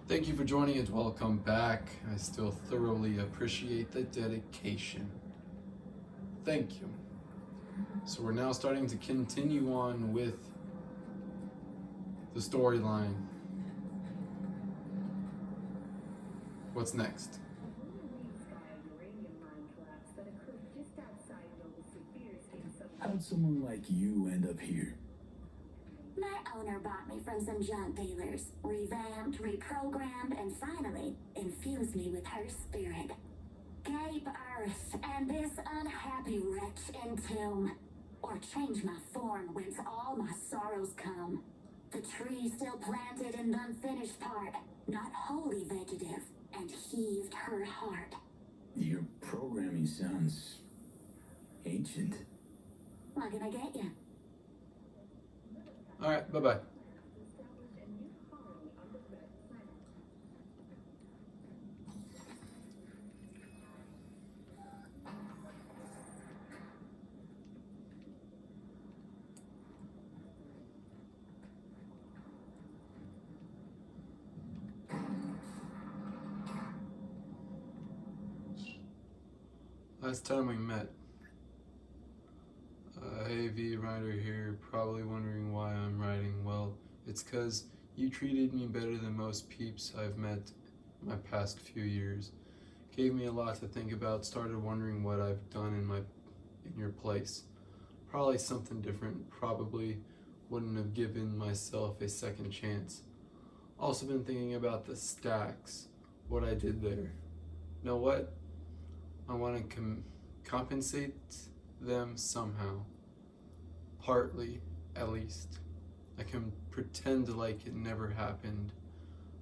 Thank you for joining and welcome back. I still thoroughly appreciate the dedication. Thank you. So we're now starting to continue on with the storyline. What's next? How'd someone like you end up here? My owner bought me from some junk dealers, revamped, reprogrammed, and finally infused me with her spirit. Gape earth and this unhappy wretch entomb, or change my form whence all my sorrows come. The tree still planted in the unfinished part, not wholly vegetative, and heaved her heart. Your programming sounds ancient. What can I get you? Alright, bye-bye. Last time we met. Hey V, Ryder here, probably wondering why I'm writing. Well, it's cause you treated me better than most peeps I've met my past few years. Gave me a lot to think about, started wondering what I've done in your place. Probably something different, probably wouldn't have given myself a second chance. Also been thinking about the stacks, what I did there. Know what? I want to compensate them somehow. Partly, at least. I can pretend like it never happened.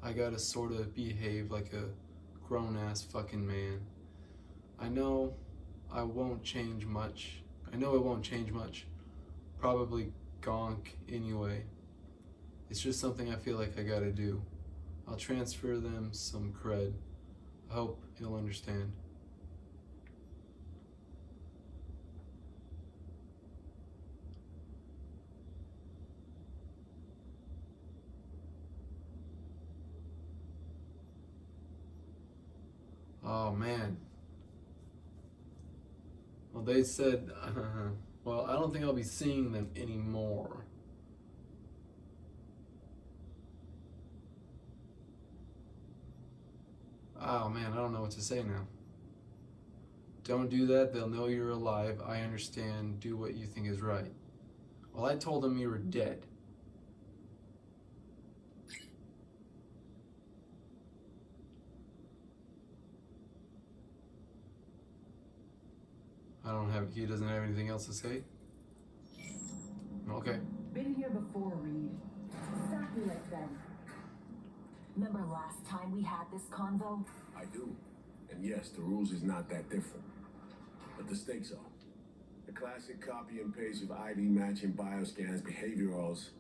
I gotta sorta behave like a grown-ass fucking man. I know it won't change much. Probably gonk anyway. It's just something I feel like I gotta do. I'll transfer them some cred. I hope you'll understand. Oh man. Well, they said, well, I don't think I'll be seeing them anymore. Oh man, I don't know what to say now. Don't do that, they'll know you're alive. I understand, do what you think is right. Well, I told them you were dead. He doesn't have anything else to say? Okay. Been here before, Reed. Exactly like them. Remember last time we had this convo? I do. And yes, the rules is not that different. But the stakes are. The classic copy and paste of ID matching bioscans, behaviorals,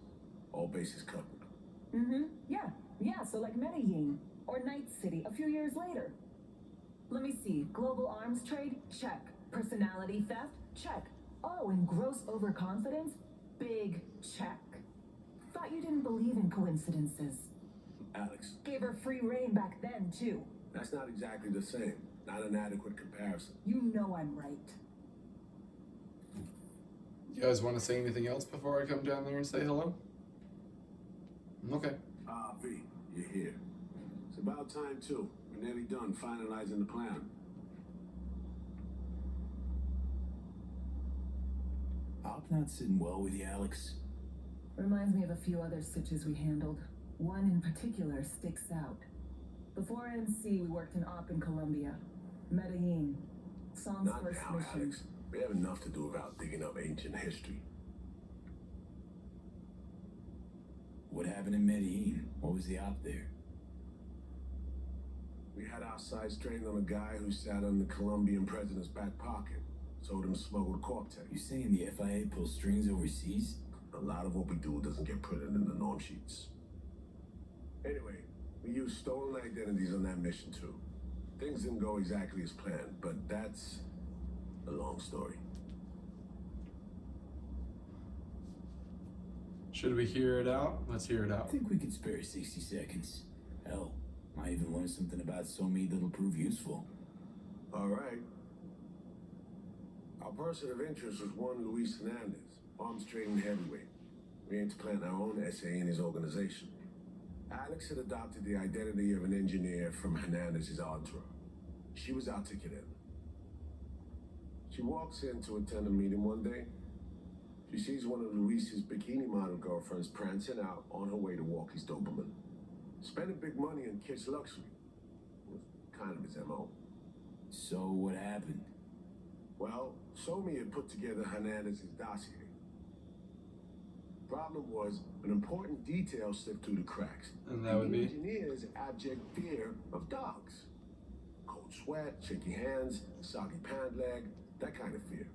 all bases covered. Yeah, so like Medellin or Night City a few years later. Let me see. Global arms trade? Check. Personality theft? Check. Oh, and gross overconfidence? Big check. Thought you didn't believe in coincidences. Alex. Gave her free reign back then, too. That's not exactly the same. Not an adequate comparison. You know I'm right. You guys want to say anything else before I come down there and say hello? Okay. V, you're here. It's about time, too. We're nearly done finalizing the plan. Op not sitting well with you, Alex. Reminds me of a few other stitches we handled. One in particular sticks out. Before MC, we worked in Op in Colombia. Medellin. Song's Not first now, mission. Alex. We have enough to do without digging up ancient history. What happened in Medellin? What was the op there? We had our sights trained on a guy who sat on the Colombian president's back pocket. Told him smuggled corptex. You saying the FIA pulls strings overseas? A lot of what we do doesn't get put in the norm sheets. Anyway, we used stolen identities on that mission too. Things didn't go exactly as planned, but that's a long story. Should we hear it out? Let's hear it I out. think we could spare 60 seconds. Hell, Might even learn something about Somi that'll prove useful. All right. Our person of interest was one Luis Hernandez, arms trading heavyweight. We aim to plant our own SA in his organization. Alex had adopted the identity of an engineer from Hernandez's entourage. She was our ticket in. She walks in to attend a meeting one day. She sees one of Luis's bikini model girlfriends prancing out on her way to walk his Doberman. Spending big money on kids' luxury was kind of his MO. So what happened? Well, Somi had put together Hernandez's dossier. Problem was, an important detail slipped through the cracks. And that would the be? engineer's abject fear of dogs. Cold sweat, shaky hands, soggy pant leg, that kind of fear.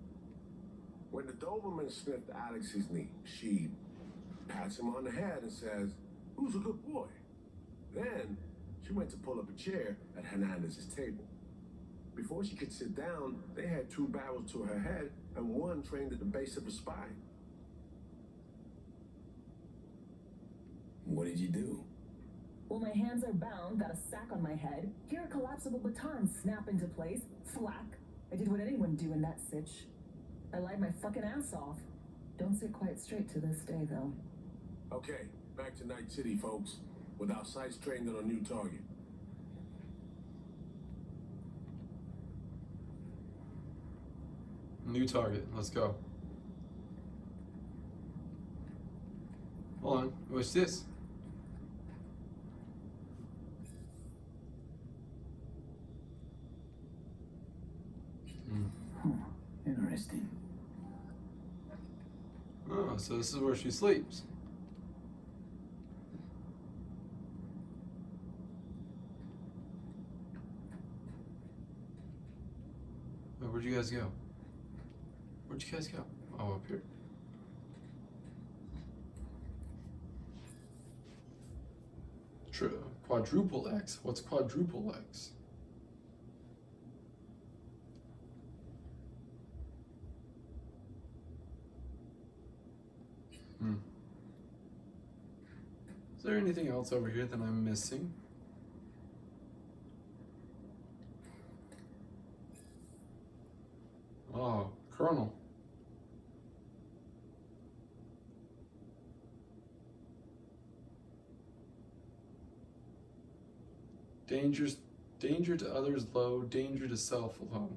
When the Doberman sniffed Alex's knee, she pats him on the head and says, "Who's a good boy?" Then she went to pull up a chair at Hernandez's table. Before she could sit down, they had two barrels to her head and one trained at the base of her spine. What did you do? Well, my hands are bound, got a sack on my head. Here a collapsible baton snap into place. Thwack. I did what anyone do in that sitch. I lied my fucking ass off. Don't sit quite straight to this day, though. Okay, back to Night City, folks, with our sights trained on a new target. New target. Let's go. Hold on. What's this? Interesting. Oh, so this is where she sleeps. Oh, where'd you guys go? Where'd you guys go? Oh, up here. Quadruple X. What's quadruple X? Is there anything else over here that I'm missing? Oh, Colonel. Danger to others low, danger to self low.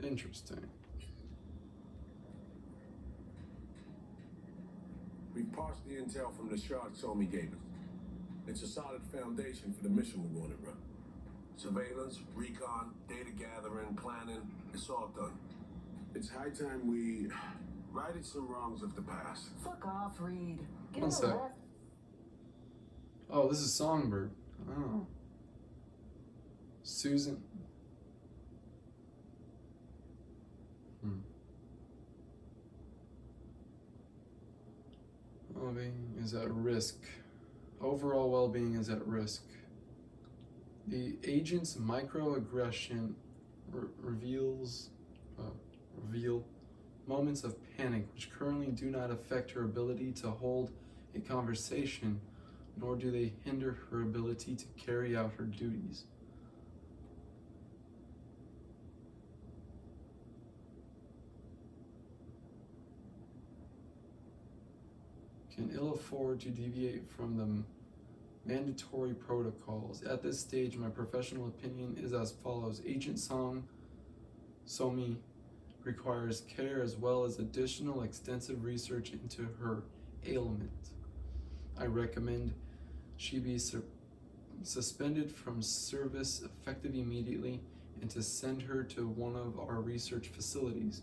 Interesting. We've parsed the intel from the shard Somi gave us. It's a solid foundation for the mission we want to run. Surveillance, recon, data gathering, planning, it's all done. It's high time we righted some wrongs of the past. Fuck off, Reed. Get One in the sec. left. Oh, this is Songbird. Oh. Susan. Well-being is at risk. Overall well-being is at risk. The agent's microaggression reveal moments of panic which currently do not affect her ability to hold a conversation, nor do they hinder her ability to carry out her duties. Can ill afford to deviate from the mandatory protocols. At this stage, my professional opinion is as follows. Agent Somi requires care as well as additional extensive research into her ailment. I recommend she be suspended from service effective immediately and to send her to one of our research facilities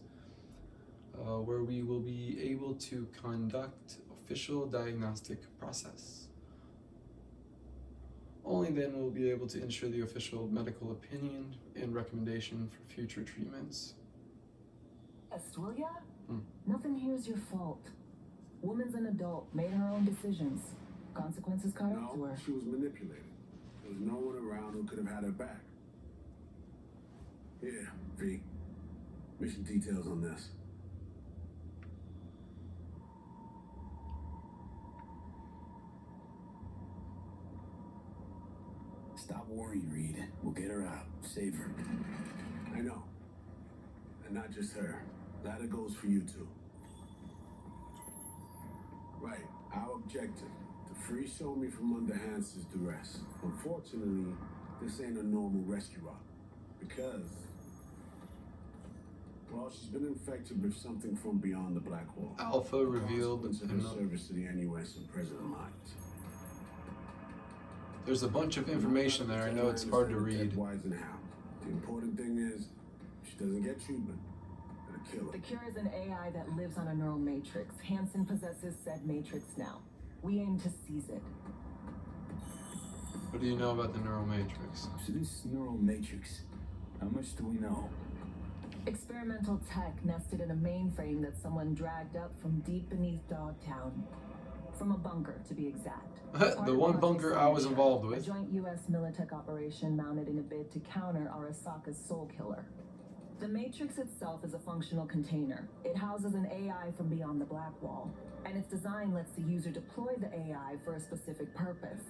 where we will be able to conduct official diagnostic process. Only then will we be able to ensure the official medical opinion and recommendation for future treatments. Yes, will ya? Nothing here is your fault. Woman's an adult, made her own decisions. Consequences caught up to No, her. she was manipulated. There was no one around who could have had her back. Here, V. Mission details on this. Stop worrying, Reed. We'll get her out. Save her. I know. And not just her. That goes for you too. Right. Our objective. To free Somi from under Hans's duress. Unfortunately, this ain't a normal rescue op. Because... well, she's been infected with something from beyond the Black Wall. Alpha revealed. Consequence of her service to the NUS and President Lyons. There's a bunch of information there. I know it's hard to read. Why and how. The important thing is, she doesn't get treatment. It'll kill her. The cure is an AI that lives on a neural matrix. Hansen possesses said matrix now. We aim to seize it. What do you know about the neural matrix? So this neural matrix, how much do we know? Experimental tech nested in a mainframe that someone dragged up from deep beneath Dogtown. From a bunker, to be exact. The one bunker I was involved with. A joint U.S. Militech operation mounted in a bid to counter Arasaka's soul killer. The matrix itself is a functional container. It houses an AI from beyond the Black Wall, and its design lets the user deploy the AI for a specific purpose.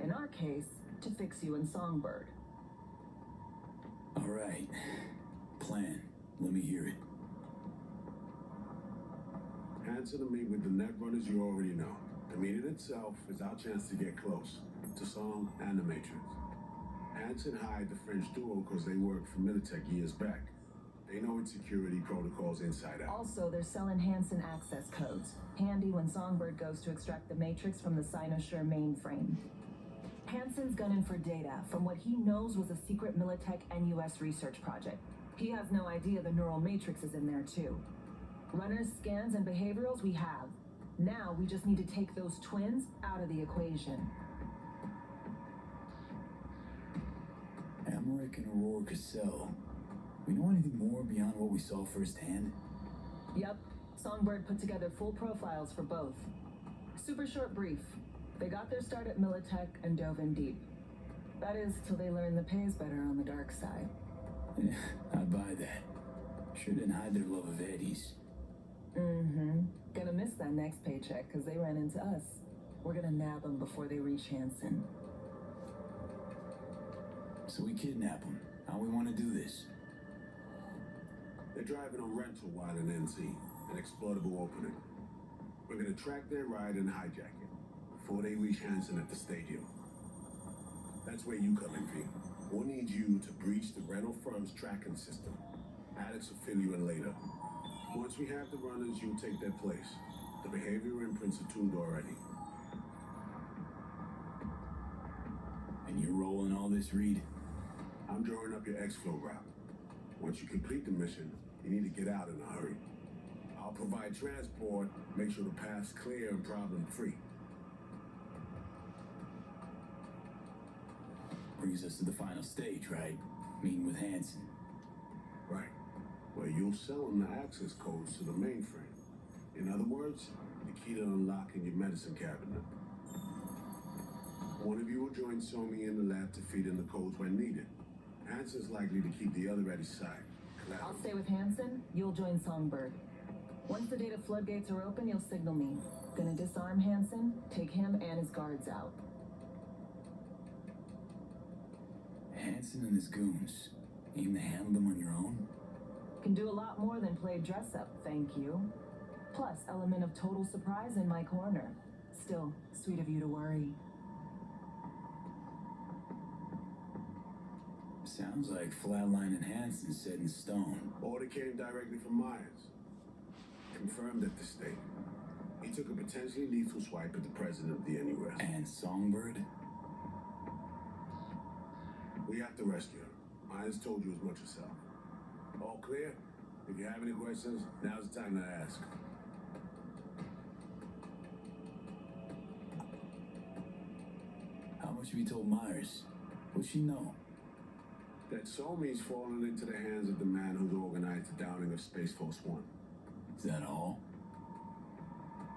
In our case, to fix you in Songbird. All right. Plan. Let me hear it. Hansen and me with the net runners you already know. The meeting itself is our chance to get close to Song and the Matrix. Hansen hired the French duo because they worked for Militech years back. They know its security protocols inside out. Also, they're selling Hansen access codes. Handy when Songbird goes to extract the Matrix from the Cynosure mainframe. Hansen's gunning for data from what he knows was a secret Militech NUS research project. He has no idea the neural matrix is in there too. Runners, scans, and behaviorals we have. Now we just need to take those twins out of the equation. Emmerich and Aurora Cassell. We know anything more beyond what we saw firsthand? Yep. Songbird put together full profiles for both. Super short brief. They got their start at Militech and dove in deep. That is, till they learned the pay's better on the dark side. Yeah, I'd buy that. Sure didn't hide their love of Eddie's. Mm-hmm. Gonna miss that next paycheck because they ran into us. We're gonna nab them before they reach Hansen. So we kidnap them. How we want to do this? They're driving a rental while in NZ, an exploitable opening. We're gonna track their ride and hijack it before they reach Hansen at the stadium. That's where you come in, V. We'll need you to breach the rental firm's tracking system. Alex will fill you in later. Once we have the runners, you'll take their place. The behavior imprints are tuned already. And you're rolling all this, Reed? I'm drawing up your exflow route. Once you complete the mission, you need to get out in a hurry. I'll provide transport, make sure the path's clear and problem-free. Brings us to the final stage, right? Meeting with Hansen. Right. Where you'll sell them the access codes to the mainframe. In other words, the key to unlocking your medicine cabinet. One of you will join Somi in the lab to feed in the codes when needed. Hansen's likely to keep the other at his side. I'll stay with Hansen, you'll join Songbird. Once the data floodgates are open, you'll signal me. Gonna disarm Hansen, take him and his guards out. Hansen and his goons. Aim to handle them on your own? Can do a lot more than play dress up, thank you. Plus, element of total surprise in my corner. Still, sweet of you to worry. Sounds like Flatline and Hansen set in stone. Order came directly from Myers. Confirmed at the state. He took a potentially lethal swipe at the president of the NUS. And Songbird? We have to rescue her. Myers told you as much herself. All clear? If you have any questions, now's the time to ask. How much have you told Myers? What's she know? That Somi's fallen into the hands of the man who's organized the downing of Space Force One. Is that all?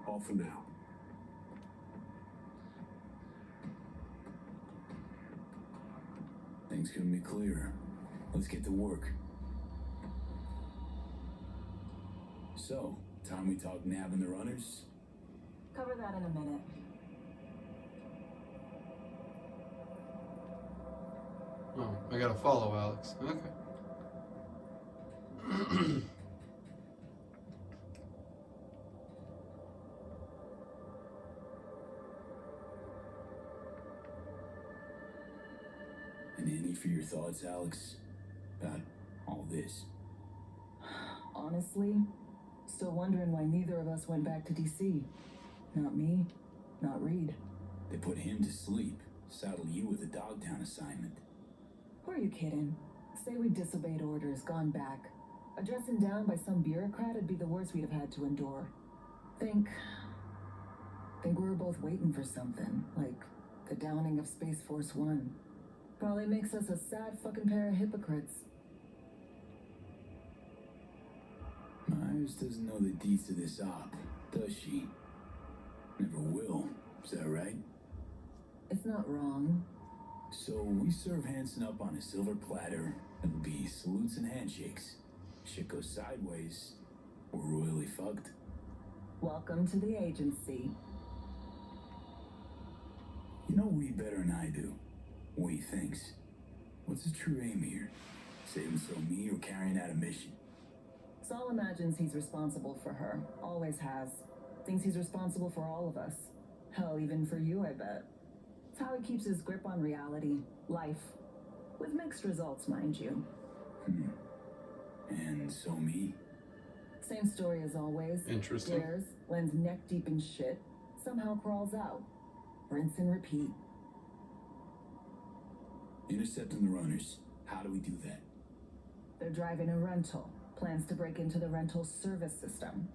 All for now. Things couldn't be clearer. Let's get to work. So, time we talk nabbing the runners? Cover that in a minute. Oh, I gotta follow Alex. Okay. And any for your thoughts, Alex, about all this? Honestly, still wondering why neither of us went back to DC. Not me, not Reed. They put him to sleep, saddle you with a Dogtown assignment. Who are you kidding? Say we disobeyed orders, gone back. A dressing down by some bureaucrat would be the worst we'd have had to endure. Think we were both waiting for something, like the downing of Space Force One. Probably makes us a sad fucking pair of hypocrites. Myers doesn't know the deeds to this op, does she? Never will. Is that right? It's not wrong. So we serve Hanson up on a silver platter. It'll be salutes and handshakes. Shit goes sideways, we're royally fucked. Welcome to the agency. You know Reed better than I do. What he thinks. What's his true aim here? Saving so me or carrying out a mission? Saul imagines he's responsible for her. Always has. Thinks he's responsible for all of us. Hell, even for you, I bet. It's how he keeps his grip on reality, life. With mixed results, mind you. And so me? Same story as always. Interesting. Dares, lands neck deep in shit, somehow crawls out. Rinse and repeat. Intercepting the runners. How do we do that? They're driving a rental. Plans to break into the rental service system.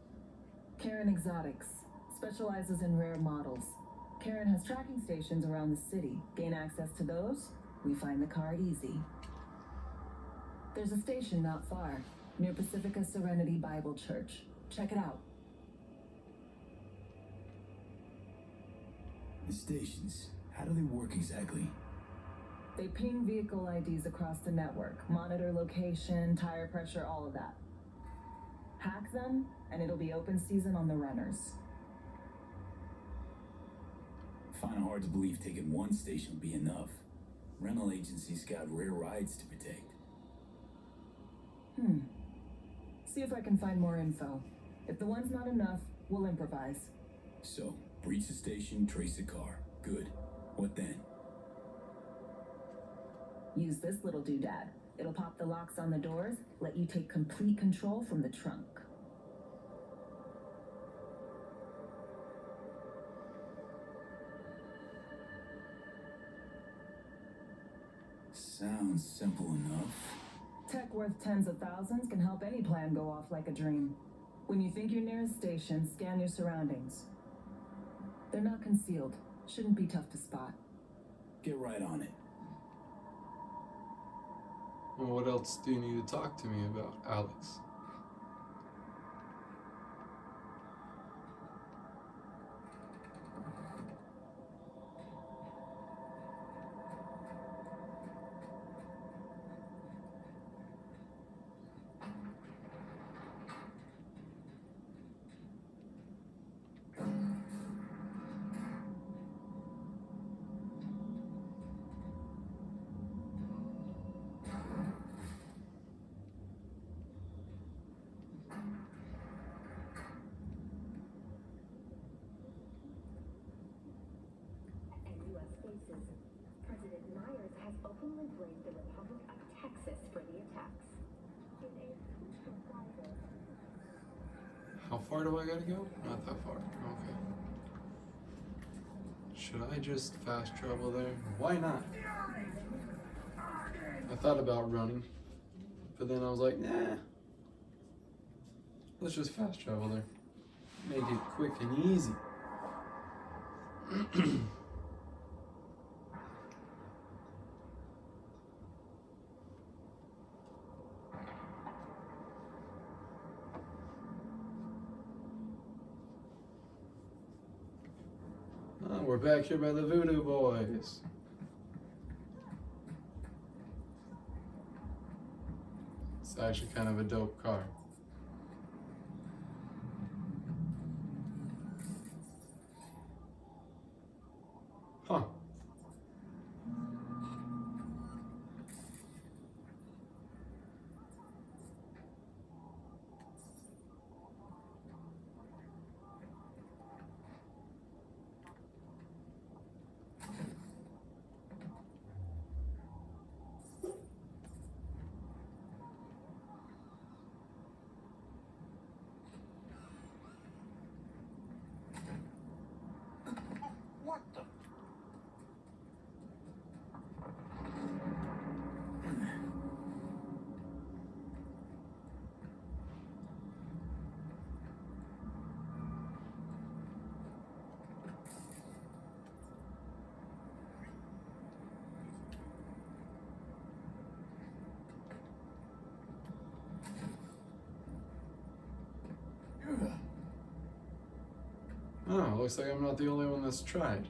Karen Exotics specializes in rare models. Karen has tracking stations around the city. Gain access to those, we find the card easy. There's a station not far, near Pacifica Serenity Bible Church. Check it out. The stations. How do they work exactly? They ping vehicle IDs across the network, monitor location, tire pressure, all of that. Hack them, and it'll be open season on the runners. Find it hard to believe taking one station will be enough. Rental agencies got rare rides to protect. See if I can find more info. If the one's not enough, we'll improvise. So, breach the station, trace the car. Good. What then? Use this little doodad. It'll pop the locks on the doors, let you take complete control from the trunk. Sounds simple enough. Tech worth tens of thousands can help any plan go off like a dream. When you think you're near a station, scan your surroundings. They're not concealed. Shouldn't be tough to spot. Get right on it. Well, what else do you need to talk to me about, Alex? President Myers has openly blamed the Republic of Texas for the attacks. In a crucial private. How far do I gotta go? Not that far. Okay. Should I just fast travel there? Why not? I thought about running, but then I was like, nah. Let's just fast travel there. Make it quick and easy. Oh, we're back here by the Voodoo Boys. It's actually kind of a dope car. Huh. What the? Oh, looks like I'm not the only one that's tried.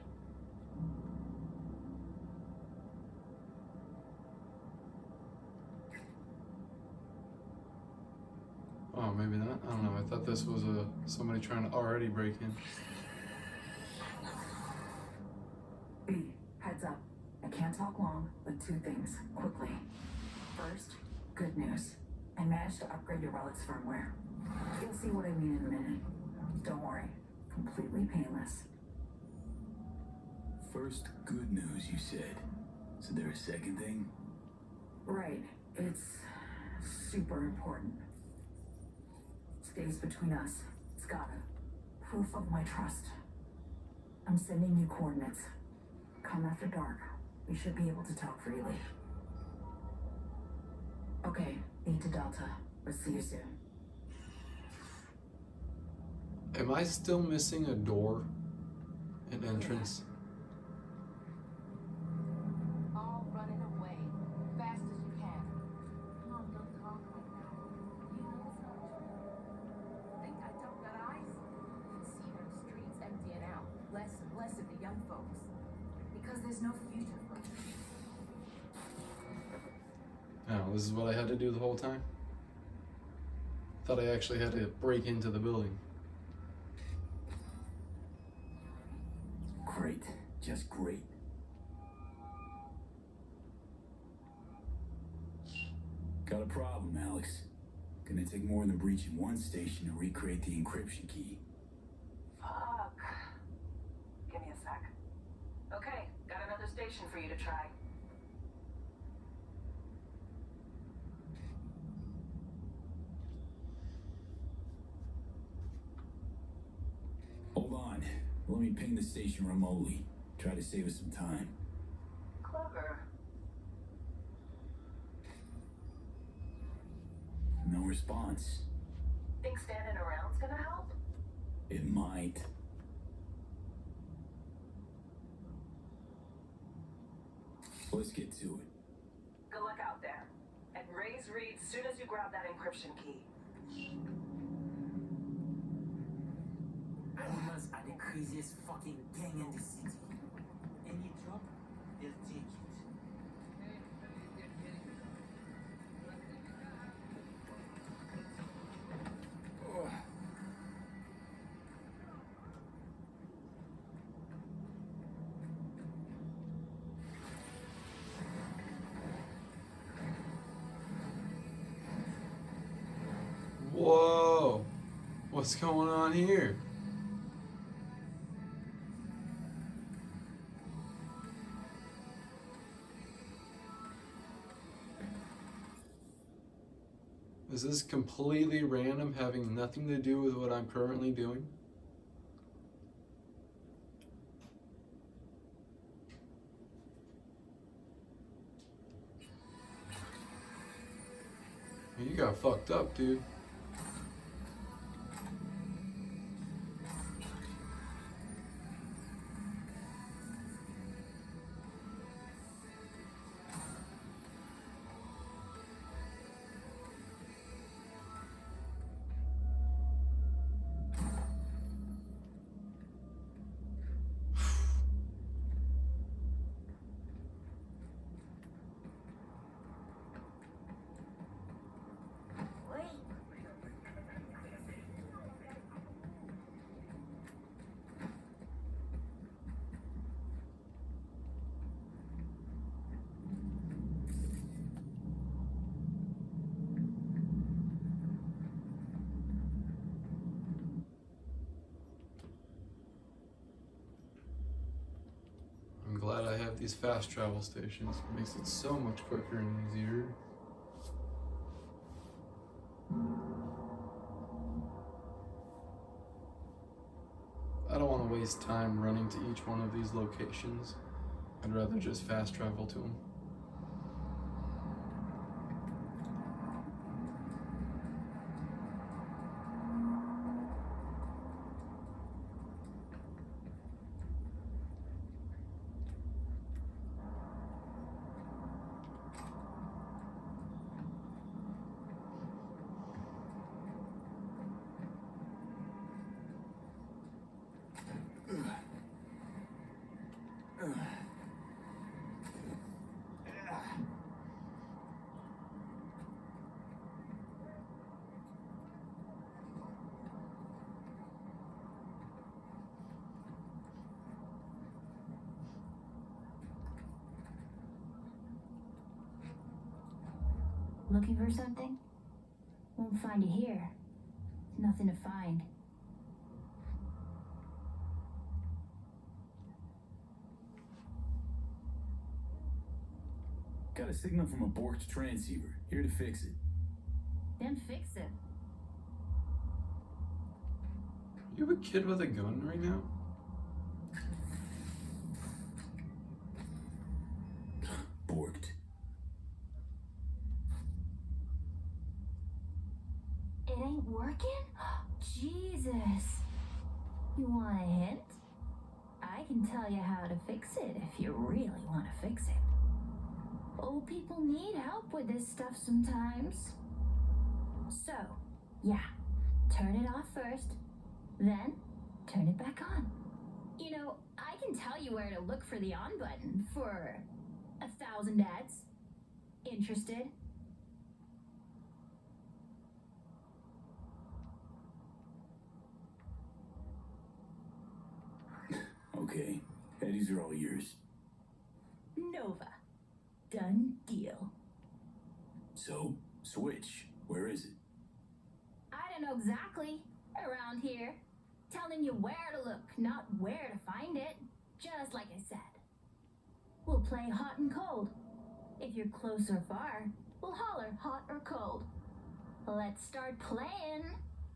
Oh, maybe not. I don't know. I thought this was somebody trying to already break in. B, heads up. I can't talk long, but two things, quickly. First, good news. I managed to upgrade your relic's firmware. You'll see what I mean in a minute. Don't worry, completely painless. First, good news, you said. So there a second thing? Right, it's super important. Stays between us. It's gotta. Proof of my trust. I'm sending you coordinates. Come after dark. We should be able to talk freely. Okay, E to Delta. Let's see you soon. Am I still missing a door? An entrance? All running away, fast as you can. Mom, don't talk like that. You know it's not true. Think I don't got eyes? You can see them streets emptying out. Less and less of the young folks. Because there's no future for them. Oh, this is what I had to do the whole time? Thought I actually had to break into the building. Great. Just great. Got a problem, Alex. Gonna take more than breaching one station to recreate the encryption key. Fuck. Give me a sec. Okay, got another station for you to try. Hold on. Let me ping the station remotely. Try to save us some time. Clever. No response. Think standing around's gonna help? It might. Let's get to it. Good luck out there. And raise reads as soon as you grab that encryption key. Pumas are the craziest fucking gang in the city. Any job, they'll take it. Whoa! What's going on here? Is this completely random, having nothing to do with what I'm currently doing? You got fucked up, dude. I'm glad I have these fast travel stations. It makes it so much quicker and easier. I don't want to waste time running to each one of these locations. I'd rather just fast travel to them. Looking for something? Won't find it here. Nothing to find. Got a signal from a borked transceiver. Here to fix it. Then fix it. You have a kid with a gun right now? Borked. It ain't working? Jesus. You want a hint? I can tell you how to fix it if you really want to fix it. Old people need help with this stuff sometimes. So, yeah, turn it off first, then turn it back on. You know, I can tell you where to look for the on button for 1,000 ads. Interested? Okay, Eddies are all yours. Nova. Done deal. So, switch. Where is it? I don't know exactly. Around here. Telling you where to look, not where to find it. Just like I said. We'll play hot and cold. If you're close or far, we'll holler hot or cold. Let's start playing.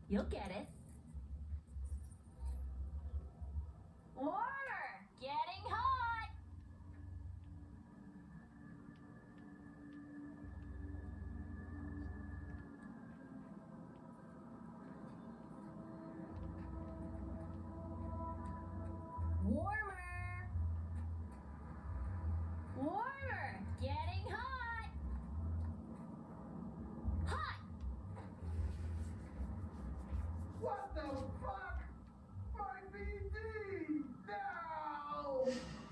You'll get it. Warmer! Getting hot! Warmer! Warmer! Getting hot! Hot! What the fuck? My BD! No!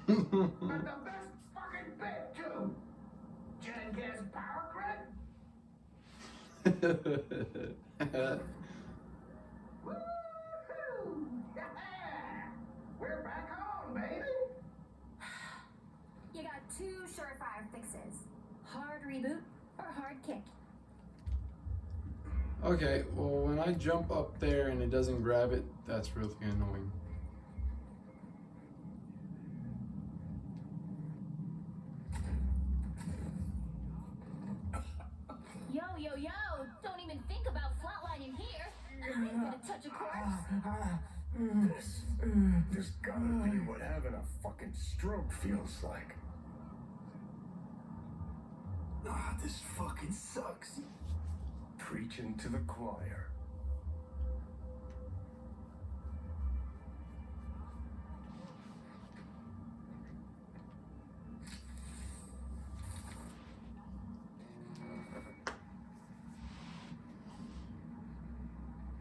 And the best fucking bit, too! Jen Gas Power Grid? Woohoo! Yeah! We're back on, baby! You got two surefire fixes. Hard reboot or hard kick. Okay, well, when I jump up there and it doesn't grab it, that's really annoying. Yo, yo, yo! Don't even think about flatlining here. I ain't gonna touch a corpse. This gotta be what having a fucking stroke feels like. This fucking sucks. Preaching to the choir.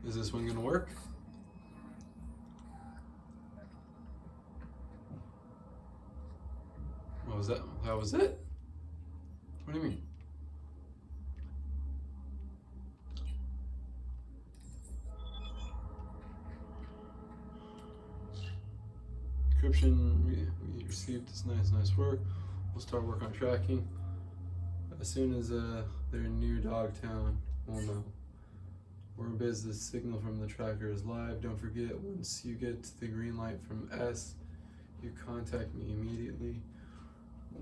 Is this one gonna work? What was that? That was it? What do you mean? Encryption, we received this nice work. We'll start work on tracking. As soon as they're near Dogtown, we'll know. We're in business. Signal from the tracker is live. Don't forget, once you get to the green light from S, you contact me immediately.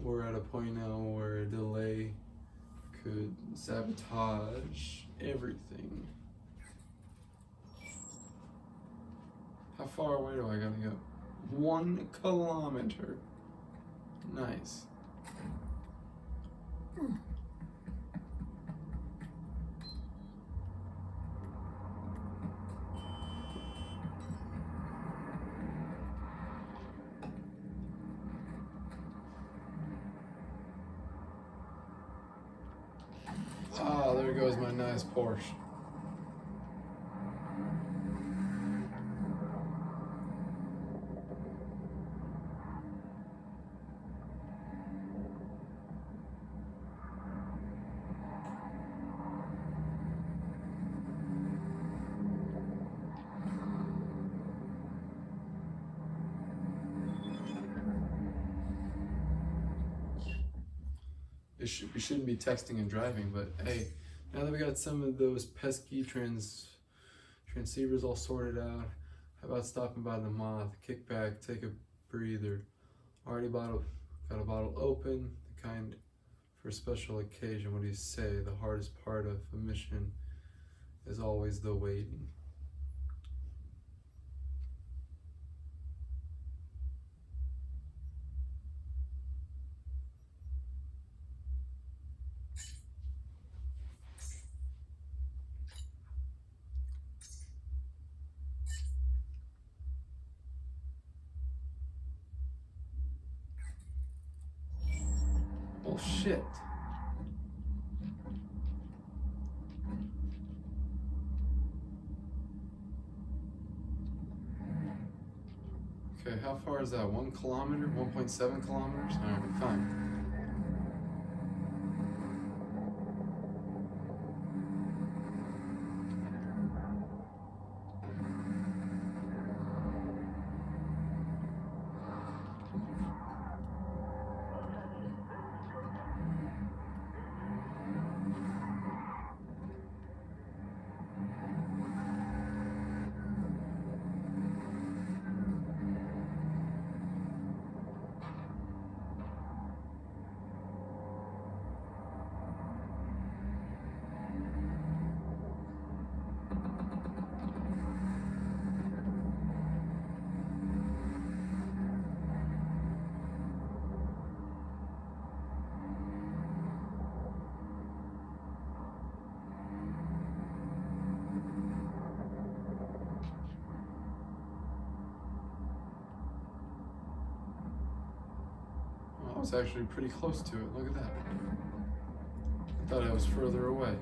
We're at a point now where a delay could sabotage everything. How far away do I gotta go? 1 kilometer. Nice. Ah, there goes my nice Porsche. We shouldn't be texting and driving, but hey, now that we got some of those pesky transceivers all sorted out, how about stopping by the Moth, kick back, take a breather. Got a bottle open, the kind for a special occasion. What do you say? The hardest part of a mission is always the waiting. Oh shit. Okay, how far is that? 1 kilometer? 1.7 kilometers? Alright, fine. I was actually pretty close to it. Look at that. I thought I was further away.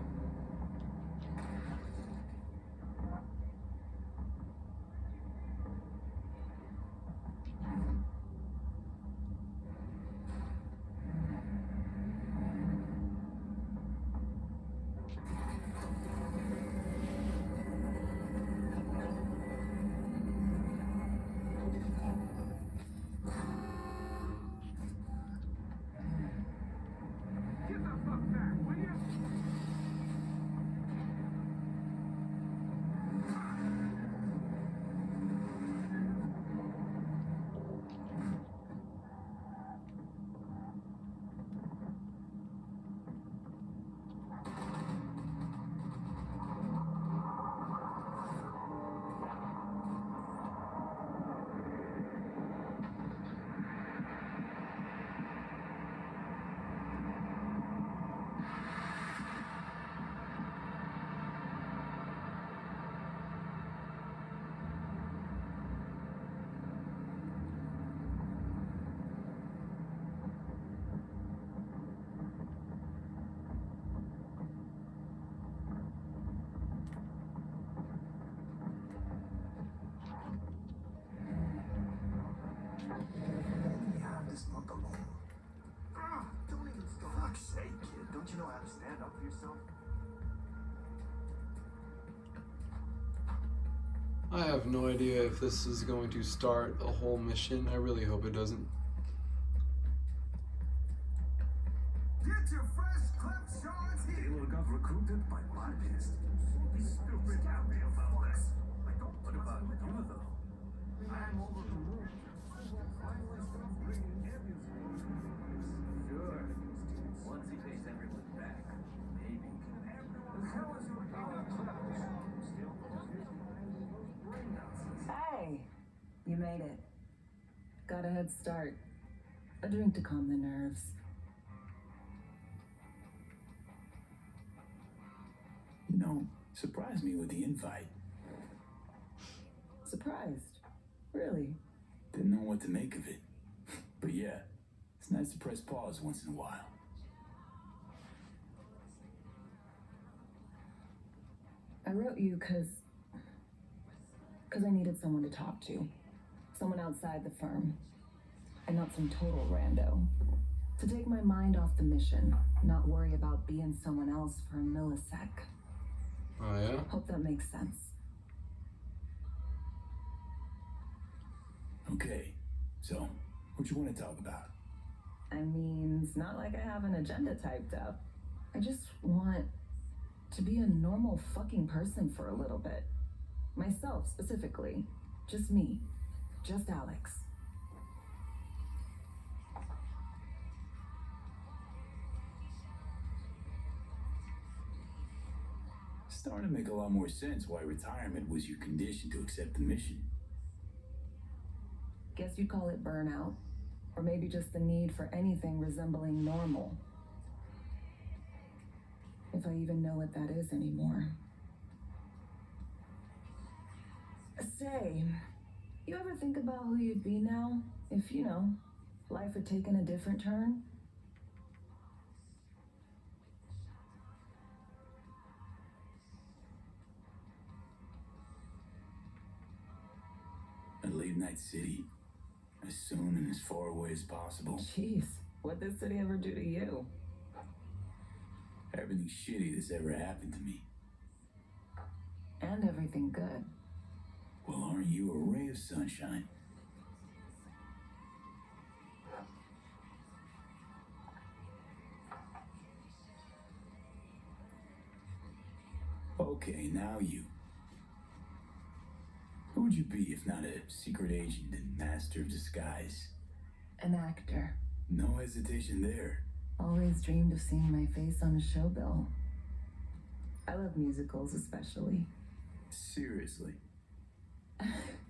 This month alone. Don't even start. Fuck's sake, kid. Don't you know how to stand up for yourself? I have no idea if this is going to start a whole mission. I really hope it doesn't. Get your fresh clipped shorts here. Taylor got recruited by Baptist. Be stupid. Happy about this. I don't. What about you though? I'm over the moon. Sure. Once he pays everyone back, maybe. The hell is your Hey, you made it. Got a head start. A drink to calm the nerves. You know, surprised me with the invite. Surprised? Really? Didn't know what to make of it. But yeah, it's nice to press pause once in a while. I wrote you because I needed someone to talk to. Someone outside the firm. And not some total rando. To take my mind off the mission, not worry about being someone else for a millisec. Oh yeah? Hope that makes sense. Okay, so what you want to talk about? I mean, it's not like I have an agenda typed up. I just want to be a normal fucking person for a little bit. Myself, specifically. Just me. Just Alex. Starting to make a lot more sense why retirement was your condition to accept the mission. Guess you'd call it burnout. Or maybe just the need for anything resembling normal. If I even know what that is anymore. Say, you ever think about who you'd be now? If, you know, life had taken a different turn? I'd leave Night City as soon and as far away as possible. Jeez, what'd this city ever do to you? Everything shitty that's ever happened to me. And everything good. Well, aren't you a ray of sunshine? Okay, now you. Who would you be if not a secret agent and master of disguise? An actor. No hesitation there. Always dreamed of seeing my face on a show bill. I love musicals, especially. Seriously.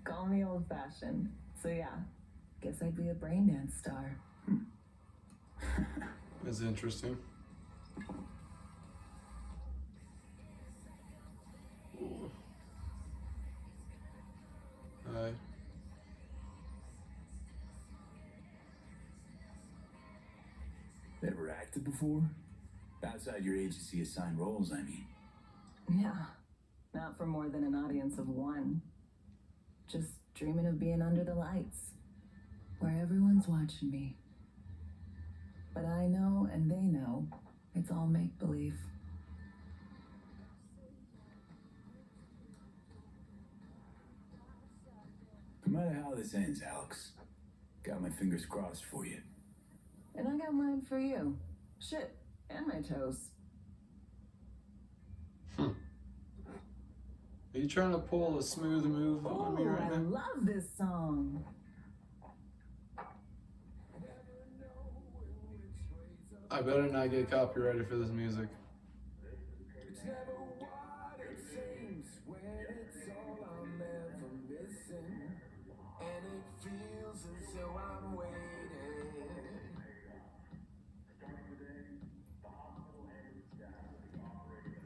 Call me old-fashioned. So yeah, guess I'd be a brain dance star. That's interesting. Hi. Ever acted before? Outside your agency assigned roles, I mean. Yeah, not for more than an audience of one. Just dreaming of being under the lights, where everyone's watching me. But I know and they know it's all make-believe. No matter how this ends, Alex, got my fingers crossed for you. And I got mine for you. Shit, and my toes. Are you trying to pull a smooth move on me right I now? love this song. I better not get copyrighted for this music. It's never what it seems when it's all I'm ever missing. And it feels as though I'm waiting.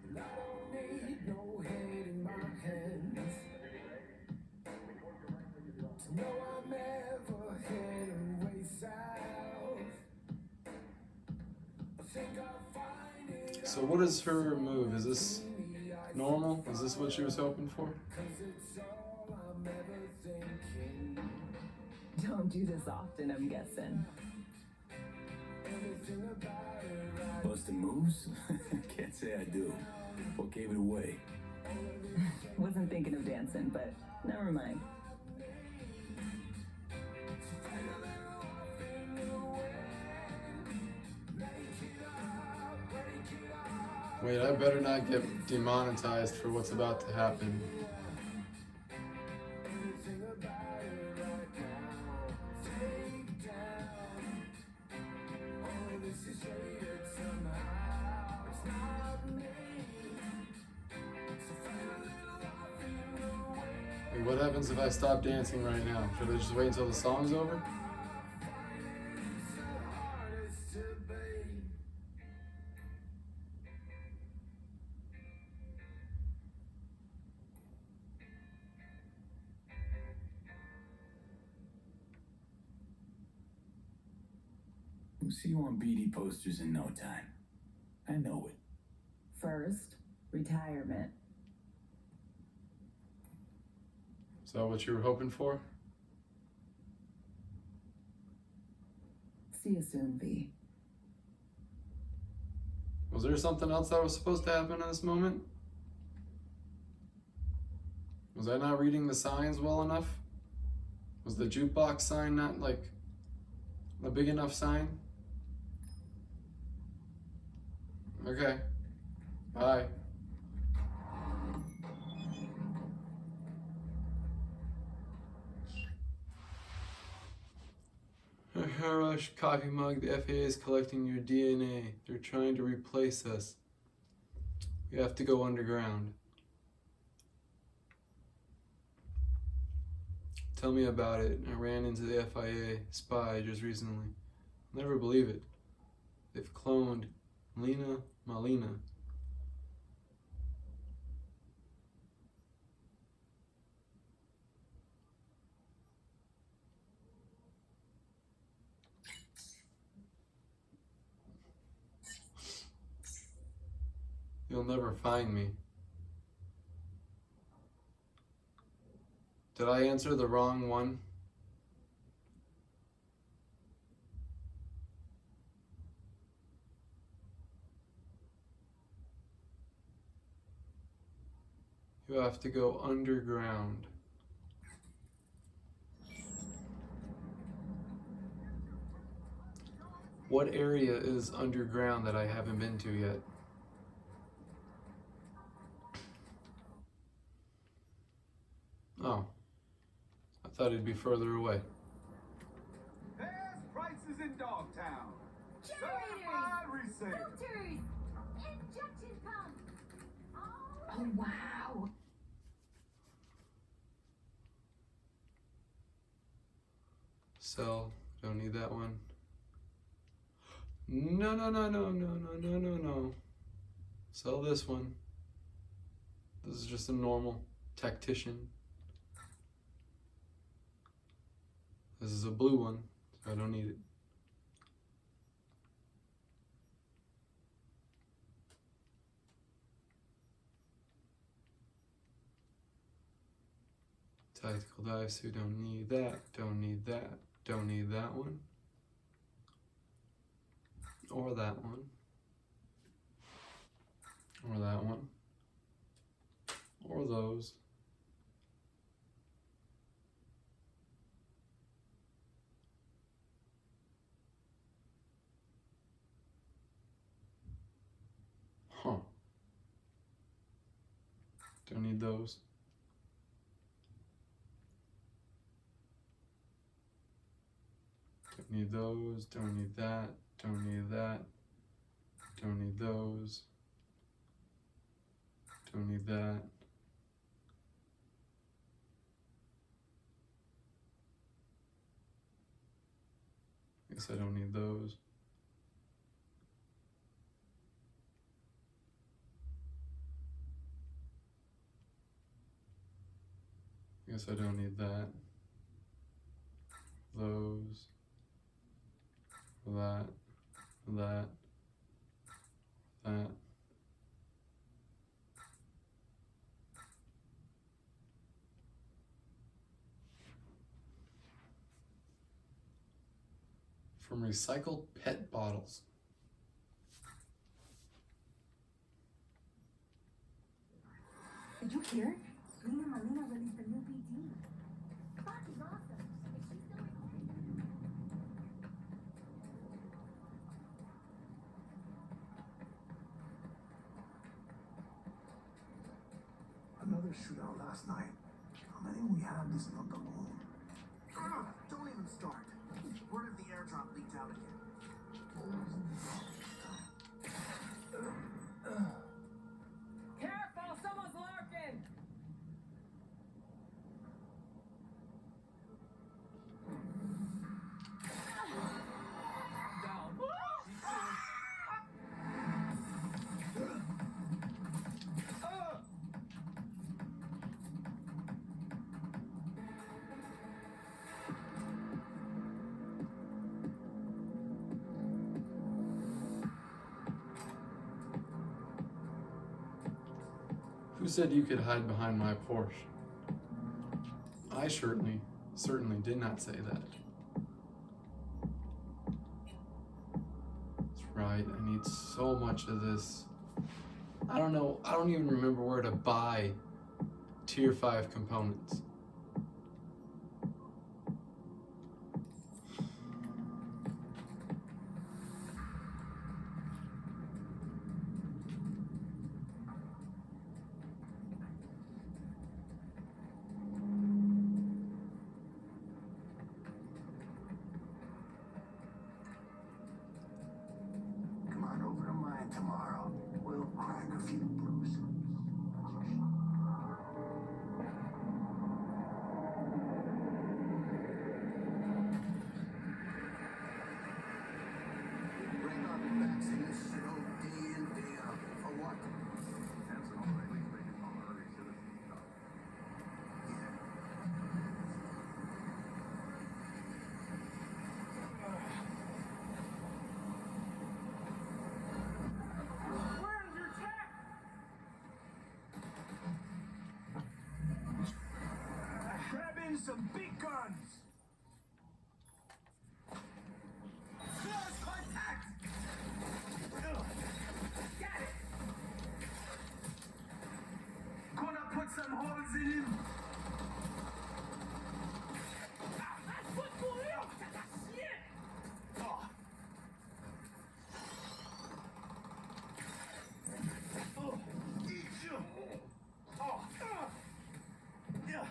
And I don't need no hate in my hands to know I'm ever heading way south. I think I'll find it. So what is her move? Is this normal? Is this what she was hoping for? Cause it's all I'm ever thinking. Don't do this often, I'm guessing. Everything about it right. Busting moves? Can't say I do. What gave it away? Wasn't thinking of dancing, but never mind. Wait, I better not get demonetized for what's about to happen. Everything about it right now. Take down. What happens if I stop dancing right now? Should I just wait until the song's over? We'll see you on BD posters in no time. I know it. First, retirement. Is that what you were hoping for? See you soon, V. Was there something else that was supposed to happen in this moment? Was I not reading the signs well enough? Was the jukebox sign not like a big enough sign? Okay. Bye. Rush, coffee mug, the FAA is collecting your DNA. They're trying to replace us. We have to go underground. Tell me about it. I ran into the FIA spy just recently. I'll never believe it. They've cloned Lena Malina. You'll never find me. Did I answer the wrong one? You have to go underground. What area is underground that I haven't been to yet? Oh, I thought it'd be further away. There's prices in Dogtown. Generators! Resale. Filters! Injection pump! Oh, wow. Sell, don't need that one. No. Sell this one. This is just a normal tactician. This is a blue one, so I don't need it. Tactical dive suit, don't need that, don't need that, don't need that one. Or that one. Or that one. Or those. Huh. Don't need those. Don't need those, don't need that, don't need that, don't need those, don't need that. Guess I don't need those. Guess I don't need that. Those. That. That. That. From recycled pet bottles. Did you hear? Lena Malina released a new PD. Fuck is awesome. Is she still recording? Another shootout last night. How many we have this month alone? Don't even start. Word of the airdrop leaked out again. Careful, someone's lurking! Who said you could hide behind my Porsche? I certainly did not say that. That's right, I need so much of this. I don't know, I don't even remember where to buy tier 5 components. Come on over to mine tomorrow. We'll crack a few brews. Bring up the backs of this shit all day in, day out. For what? That's an all right making all early citizens stuff. Where's your tech? Grab in some big guns! Close contact! Got it! Gonna put some holes in him. That's what's going on! Shit! Oh. Oh. Eat you. Oh. Yeah.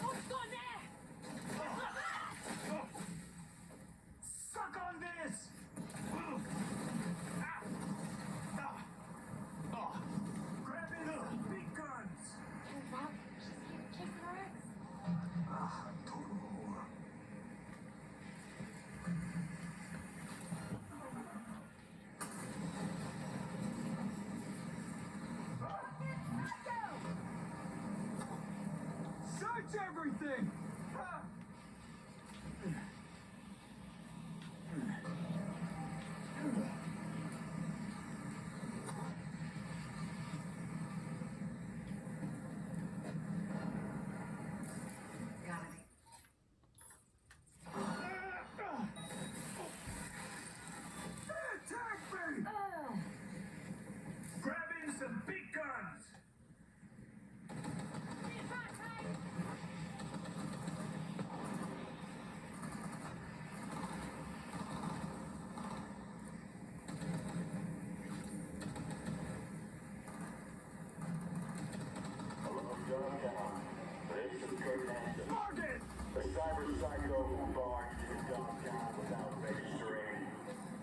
What's on there? Suck on this! Grab in some big guns! Turns out she's here chasing her ex. Total whore. Search everything! Got it. Attack me! Grab in some big guns! Target! The cyber psycho who barged into downtown without registering.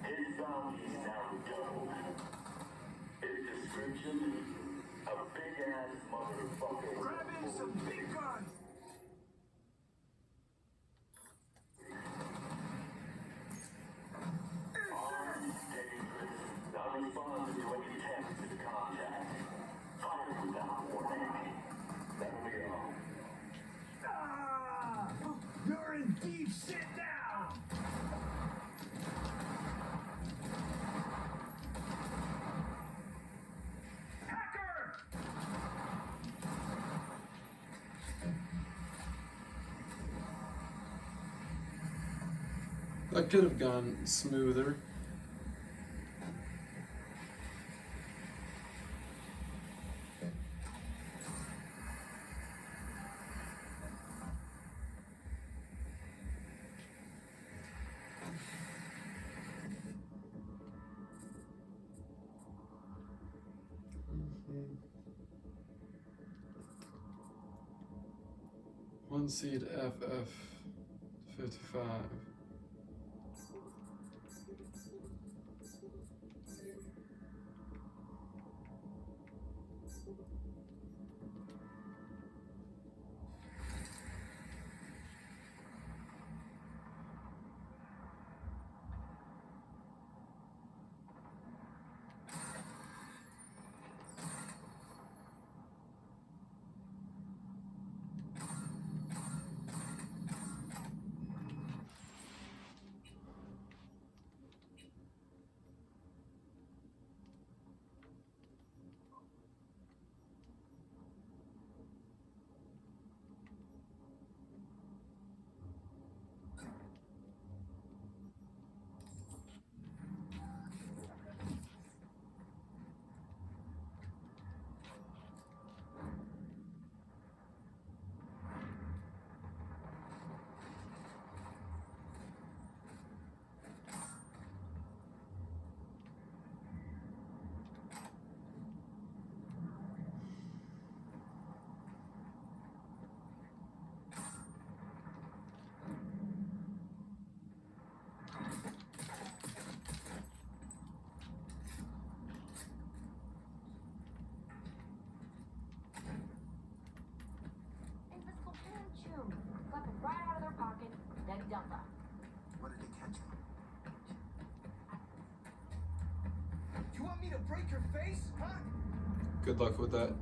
His bounty's now doubled. His description? A big-ass motherfucker. Grab in some big guns! Armed, dangerous, non-responsive to any attempts at contact. Fired without warning. That'll be all. Ah! You're in deep shit now! Hacker! That could have gone smoother. One seed FF 55. Meg Dumba. What did they catch me? You want me to break your face, huh? Good luck with that.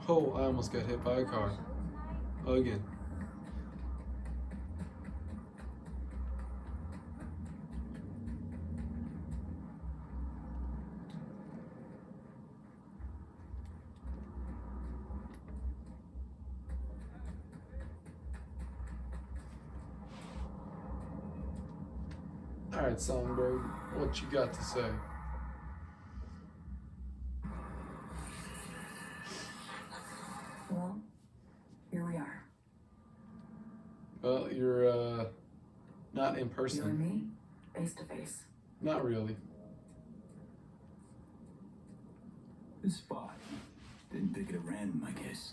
Oh, I almost got hit by a car. Again. Alright, Songbird, what you got to say? Well, here we are. Well, you're, not in You and person. me, face to face. Not really. This spot. Didn't pick it at random, I guess.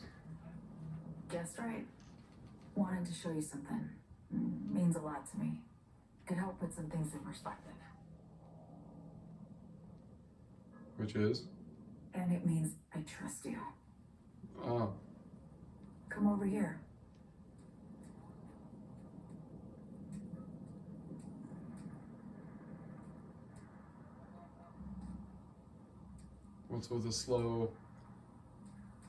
Guessed right. Wanted to show you something. Means a lot to me. Could help put some things in perspective. Which is? And it means I trust you. Oh. Come over here. What's with the slow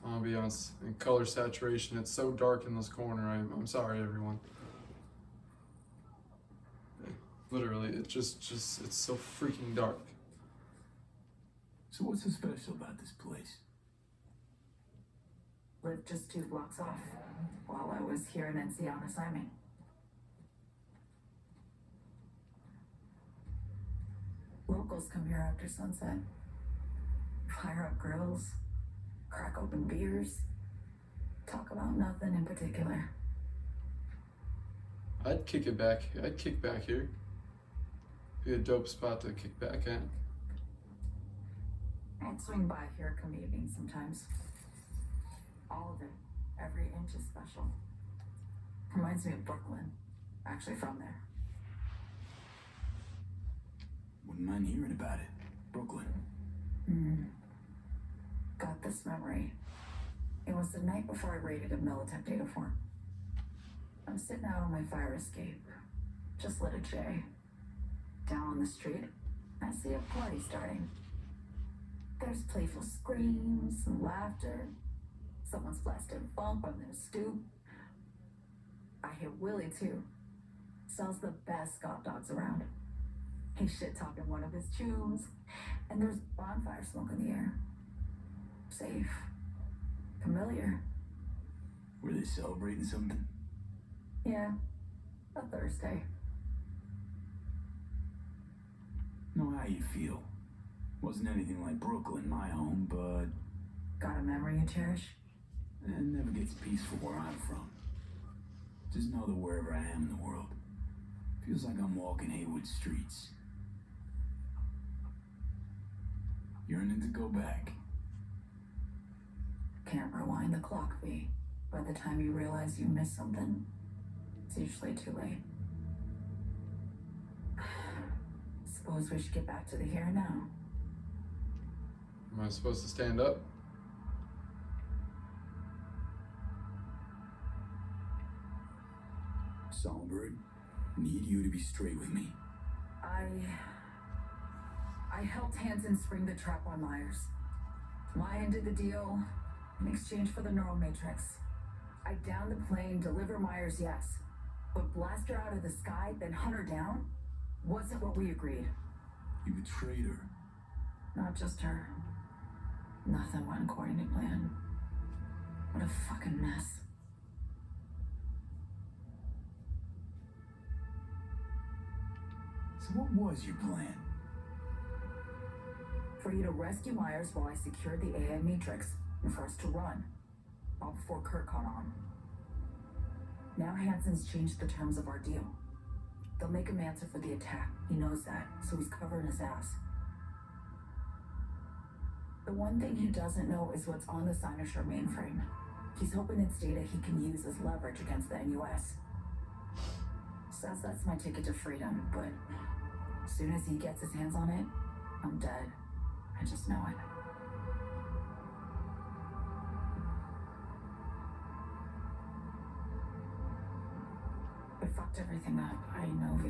ambiance and color saturation? It's so dark in this corner. I'm sorry, everyone. Literally, it's it's so freaking dark. So what's so special about this place? Lived just 2 blocks off while I was here in NC on assignment. Locals come here after sunset. Fire up grills, crack open beers, talk about nothing in particular. I'd kick back here. Be a dope spot to kick back at. I'd swing by here commuting sometimes. All of it, every inch is special. Reminds me of Brooklyn, actually from there. Wouldn't mind hearing about it. Brooklyn. Got this memory. It was the night before I raided a Militech data form. I'm sitting out on my fire escape. Just lit a J. Down on the street, I see a party starting. There's playful screams and laughter. Someone's blasting funk on their stoop. I hear Willie too. Sells the best Scott dogs around. He's shit talking one of his chews, and there's bonfire smoke in the air. Safe. Familiar. Were they celebrating something? Yeah. A Thursday. Know how you feel. Wasn't anything like Brooklyn, my home, but Got a memory you cherish? it never gets peaceful where I'm from. Just know that wherever I am in the world, feels like I'm walking Haywood streets. Yearning to go back. Can't rewind the clock, V. By the time you realize you missed something, it's usually too late. Suppose we should get back to the here and now. Am I supposed to stand up? Songbird, need you to be straight with me. I helped Hansen spring the trap on Myers. Maya did the deal in exchange for the neural matrix. I downed the plane, deliver Myers, yes. But blast her out of the sky, then hunt her down, wasn't what we agreed. You betrayed her. Not just her. Nothing went according to plan. What a fucking mess. So what was your plan? For you to rescue Myers while I secured the AI matrix, and for us to run, all before Kurt caught on. Now Hansen's changed the terms of our deal. They'll make him answer for the attack. He knows that, so he's covering his ass. The one thing he doesn't know is what's on the Cynosure mainframe. He's hoping it's data he can use as leverage against the NUS. Says that's my ticket to freedom, but as soon as he gets his hands on it, I'm dead. I just know it. I fucked everything up, I know, V.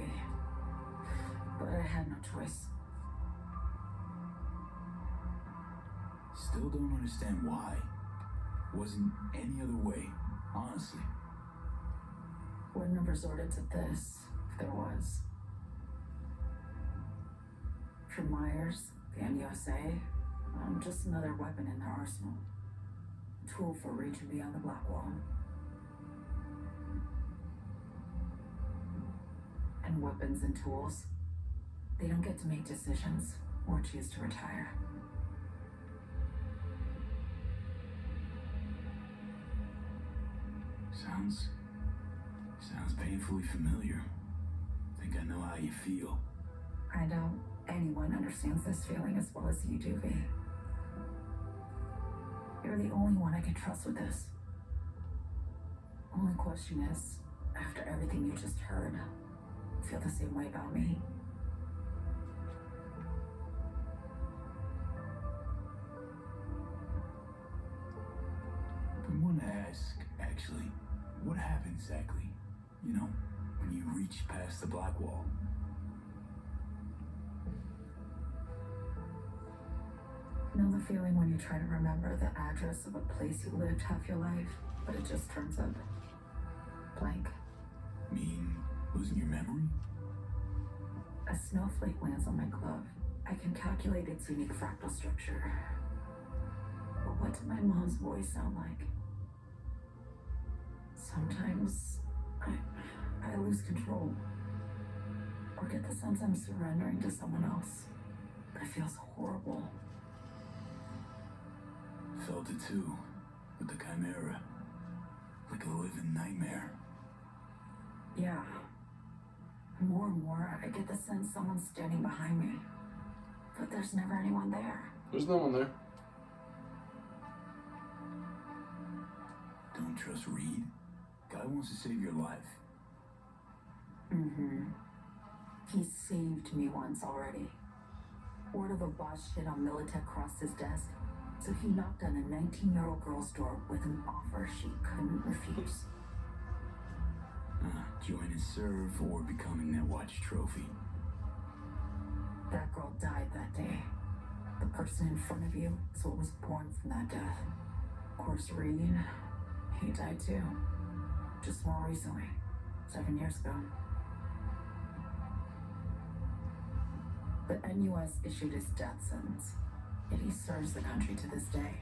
But I had no choice. Still don't understand why. Wasn't any other way, honestly. Wouldn't have resorted to this if there was. For Myers, the NUSA, I'm just another weapon in their arsenal. A tool for reaching beyond the black wall. And weapons and tools, they don't get to make decisions or choose to retire. Sounds painfully familiar. Think I know how you feel. I doubt anyone understands this feeling as well as you do, V. You're the only one I can trust with this. Only question is, after everything you just heard, feel the same way about me? I want to ask, actually, what happened exactly? You know, when you reach past the black wall. Know the feeling when you try to remember the address of a place you lived half your life, but it just turns up blank? Mean losing your memory? A snowflake lands on my glove. I can calculate its unique fractal structure. But what did my mom's voice sound like? Sometimes I lose control. Or get the sense I'm surrendering to someone else. That feels horrible. Felt it too, with the Chimera. Like a living nightmare. Yeah. More and more, I get the sense someone's standing behind me. But there's never anyone there. There's no one there. Don't trust Reed? Guy wants to save your life. Mm-hmm. He saved me once already. Word of a boss shit on Militech crossed his desk, so he knocked on a 19-year-old girl's door with an offer she couldn't refuse. Join and serve or becoming that watch trophy. That girl died that day. The person in front of you is what was born from that death. Of course, Reed, he died too. Just more recently, 7 years ago. The NUS issued his death sentence, yet he serves the country to this day,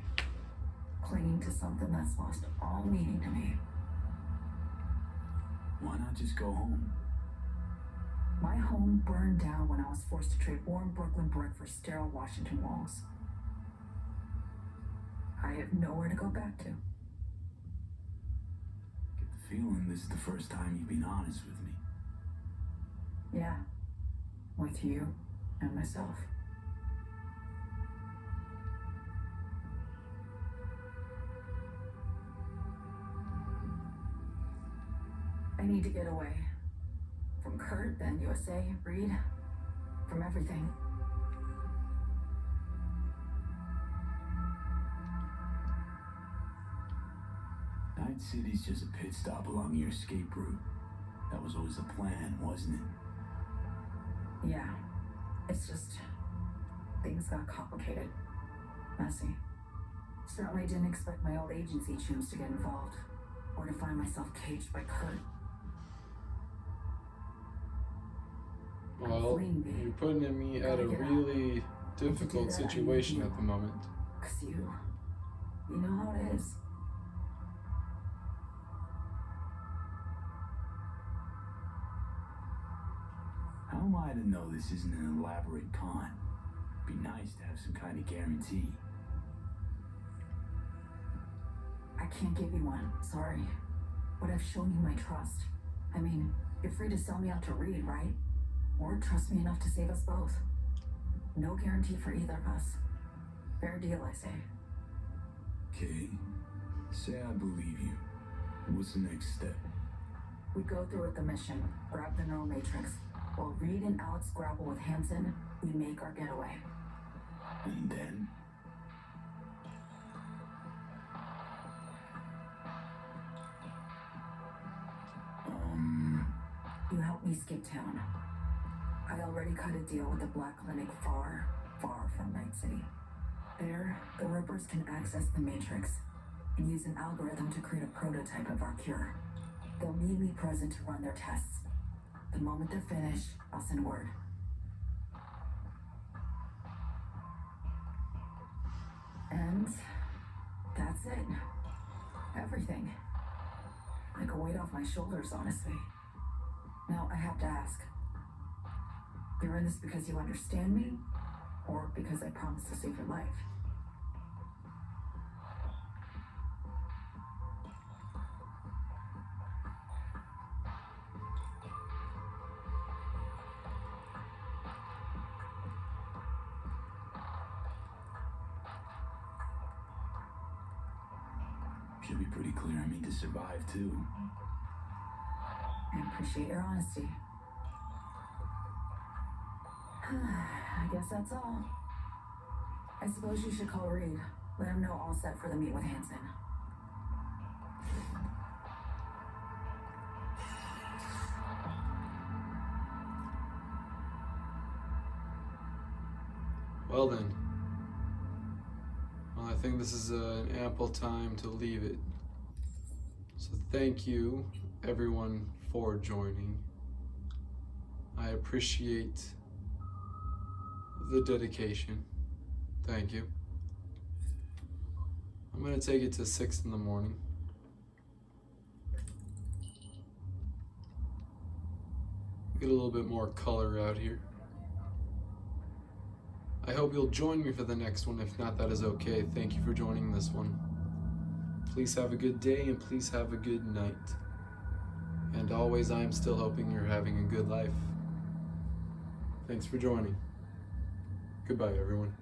clinging to something that's lost all meaning to me. Why not just go home? My home burned down when I was forced to trade warm Brooklyn brick for sterile Washington walls. I have nowhere to go back to. Get the feeling this is the first time you've been honest with me. Yeah, with you and myself. I need to get away. From Kurt, then USA, Reed, from everything. Night City's just a pit stop along your escape route. That was always the plan, wasn't it? Yeah, it's just things got complicated, messy. Certainly didn't expect my old agency chums to get involved, or to find myself caged by Kurt. Well, you're putting me at a really difficult situation at the moment. 'Cause you know how it is. How am I to know this isn't an elaborate con? Be nice to have some kind of guarantee. I can't give you one, sorry. But I've shown you my trust. I mean, you're free to sell me out to Reed, right? Or trust me enough to save us both. No guarantee for either of us. Fair deal, I say. Okay. Say I believe you. What's the next step? We go through with the mission, grab the neural matrix. While Reed and Alex grapple with Hansen, we make our getaway. And then? You helped me skip town. I already cut a deal with the Black Clinic far, far from Night City. There, the Rippers can access the Matrix and use an algorithm to create a prototype of our cure. They'll need me present to run their tests. The moment they're finished, I'll send word. And that's it. Everything. Like a weight off my shoulders, honestly. Now, I have to ask. You're in this because you understand me? Or because I promised to save your life? Should be pretty clear I mean to survive, too. I appreciate your honesty. I guess that's all. I suppose you should call Reed. Let him know all set for the meet with Hansen. Well then. Well, I think this is an ample time to leave it. So thank you, everyone, for joining. I appreciate the dedication. Thank you. I'm gonna take it to 6 in the morning. Get a little bit more color out here. I hope you'll join me for the next one. If not, that is okay. Thank you for joining this one. Please have a good day and please have a good night. And always, I am still hoping you're having a good life. Thanks for joining. Goodbye, everyone.